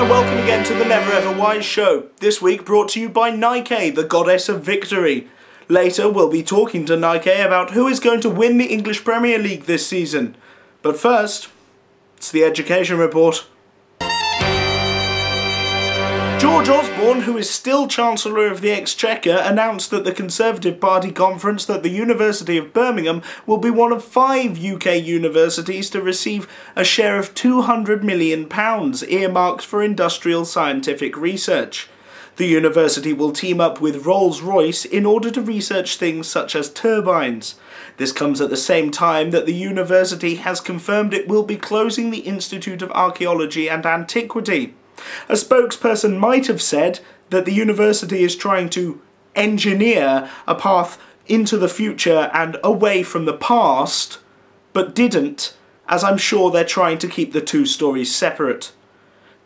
and welcome again to the Never Ever Wise Show. This week brought to you by Nike, the goddess of victory. Later we'll be talking to Nike about who is going to win the English Premier League this season. But first, it's the Education Report. George Osborne, who is still Chancellor of the Exchequer, announced at the Conservative Party conference that the University of Birmingham will be one of 5 UK universities to receive a share of £200 million earmarked for industrial scientific research. The university will team up with Rolls-Royce in order to research things such as turbines. This comes at the same time that the university has confirmed it will be closing the Institute of Archaeology and Antiquity. A spokesperson might have said that the university is trying to engineer a path into the future and away from the past, but didn't, as I'm sure they're trying to keep the two stories separate.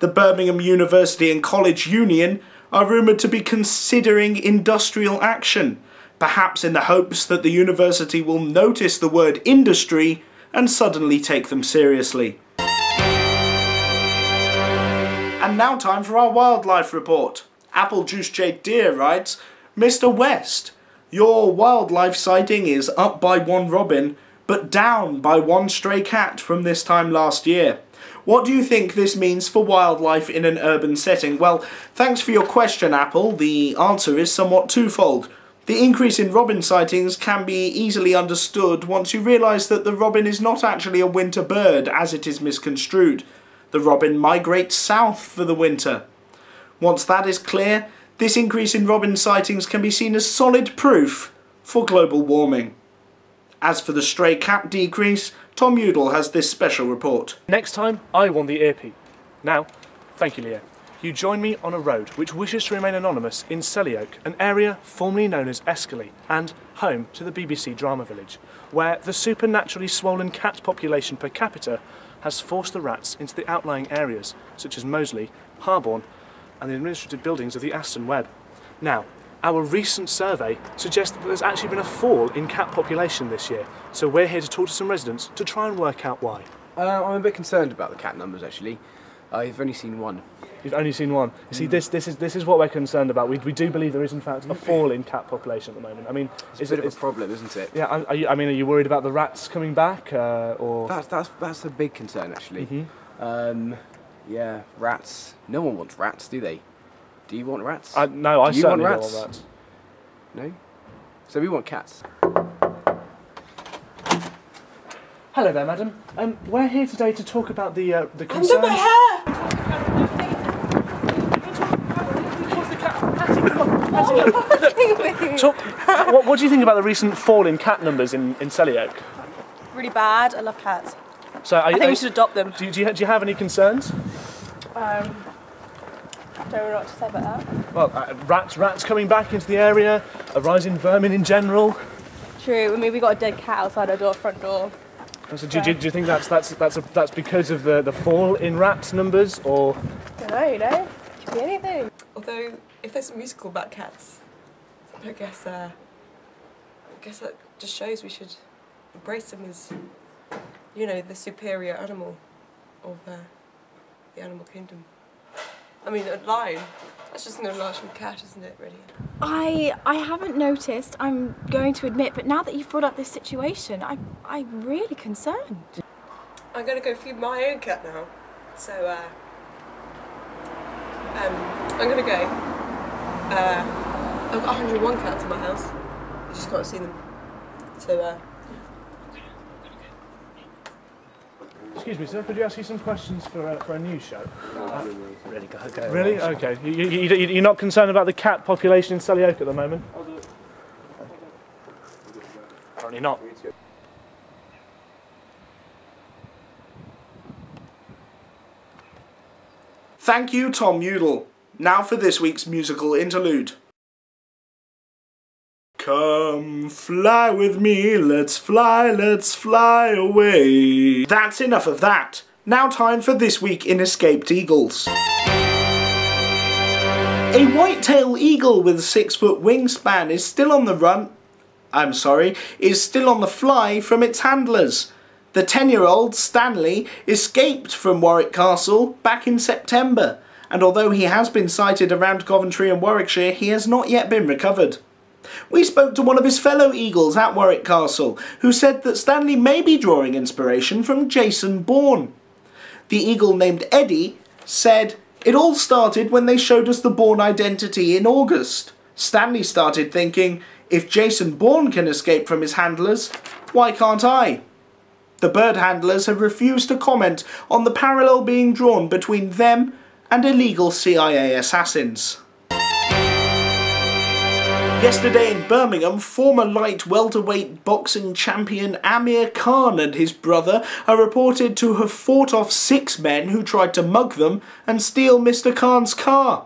The Birmingham University and College Union are rumoured to be considering industrial action, perhaps in the hopes that the university will notice the word industry and suddenly take them seriously. And now time for our wildlife report. Apple Juice Jade Deer writes, Mr. West, your wildlife sighting is up by 1 robin, but down by 1 stray cat from this time last year. What do you think this means for wildlife in an urban setting? Well, thanks for your question, Apple. The answer is somewhat twofold. The increase in robin sightings can be easily understood once you realise that the robin is not actually a winter bird as it is misconstrued. The robin migrates south for the winter. Once that is clear, this increase in robin sightings can be seen as solid proof for global warming. As for the stray cat decrease, Tom Udall has this special report. Next time, I want the earpiece. Now, thank you, Leo. You join me on a road which wishes to remain anonymous in Selly-Oak, an area formerly known as Escaley, and home to the BBC Drama Village, where the supernaturally swollen cat population per capita has forced the rats into the outlying areas, such as Moseley, Harborne, and the administrative buildings of the Aston Webb. Now, our recent survey suggests that there's actually been a fall in cat population this year, so we're here to talk to some residents to try and work out why. I'm a bit concerned about the cat numbers, actually. I've only seen one. You've only seen one. You see, this is what we're concerned about. We do believe there is, in fact, a fall in cat population at the moment. I mean, it's a bit of a problem, isn't it? Yeah. Are you worried about the rats coming back, or? That's a big concern, actually. Yeah, rats. No one wants rats, do they? Do you want rats? No, I certainly don't want rats. No. So we want cats. Hello there, madam. We're here today to talk about the concerns. Under my hair. What do you think about the recent fall in cat numbers in Selly-Oak? Really bad. I love cats. So I think we should adopt them. Do you have any concerns? Don't know what to say about that. Well, rats coming back into the area, a rise in vermin in general. True. I mean, we got a dead cat outside our front door. So do you think that's because of the fall in rat numbers, or? I don't know. You know, could be anything. Although, if there's a musical about cats, I guess that just shows we should embrace them as, you know, the superior animal of the animal kingdom. I mean, a lion, that's just an enlarged cat, isn't it, really? I haven't noticed, I'm going to admit, but now that you've brought up this situation, I'm really concerned. I'm going to go feed my own cat now, so I'm going to go. I've got 101 cats in my house, I just can't see them, so Excuse me, sir, could you ask you some questions for a news show? Really, go. Really? Okay. You're not concerned about the cat population in Selly-Oak at the moment? Apparently not. Thank you, Tom Udall. Now for this week's musical interlude. Come fly with me, let's fly away. That's enough of that. Now time for This Week in Escaped Eagles. A white-tailed eagle with a 6-foot wingspan is still on the fly from its handlers. The 10-year-old, Stanley, escaped from Warwick Castle back in September and although he has been sighted around Coventry and Warwickshire, he has not yet been recovered. We spoke to one of his fellow Eagles at Warwick Castle, who said that Stanley may be drawing inspiration from Jason Bourne. The Eagle named Eddie said, "It all started when they showed us the Bourne identity in August. Stanley started thinking, if Jason Bourne can escape from his handlers, why can't I?" The bird handlers have refused to comment on the parallel being drawn between them and illegal CIA assassins. Yesterday in Birmingham, former light welterweight boxing champion Amir Khan and his brother are reported to have fought off 6 men who tried to mug them and steal Mr. Khan's car.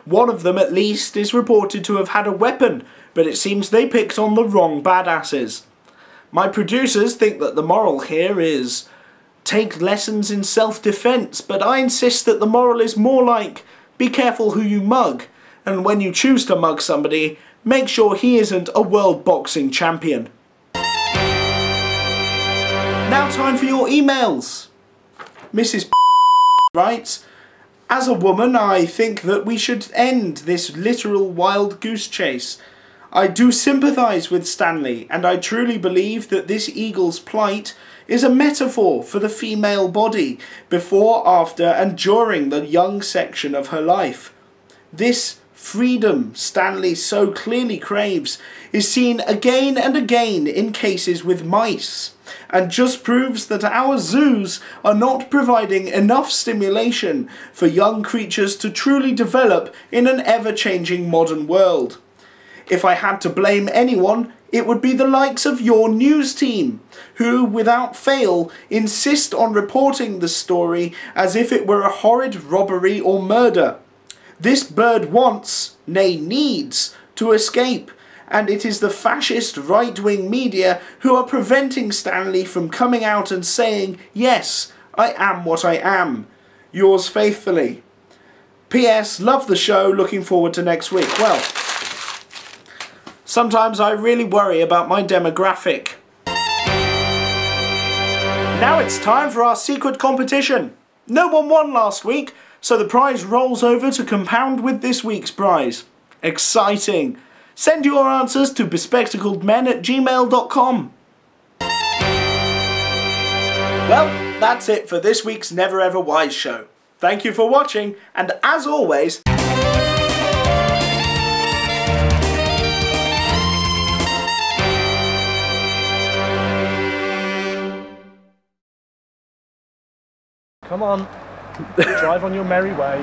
One of them at least is reported to have had a weapon, but it seems they picked on the wrong badasses. My producers think that the moral here is take lessons in self-defense, but I insist that the moral is more like be careful who you mug, and when you choose to mug somebody, make sure he isn't a world boxing champion. Now time for your emails. Mrs. writes, "As a woman, I think that we should end this literal wild goose chase. I do sympathise with Stanley, and I truly believe that this eagle's plight is a metaphor for the female body before, after and during the young section of her life. This freedom Stanley so clearly craves is seen again and again in cases with mice, and just proves that our zoos are not providing enough stimulation for young creatures to truly develop in an ever-changing modern world. If I had to blame anyone, it would be the likes of your news team, who, without fail, insist on reporting the story as if it were a horrid robbery or murder. This bird wants, nay needs, to escape, and it is the fascist right-wing media who are preventing Stanley from coming out and saying, yes, I am what I am. Yours faithfully. P.S. Love the show, looking forward to next week." Well, sometimes I really worry about my demographic. Now it's time for our secret competition. No one won last week, so the prize rolls over to compound with this week's prize. Exciting! Send your answers to bespectacledmen@gmail.com. Well, that's it for this week's Never Ever Wise show. Thank you for watching, and as always, Come on, drive on your merry way.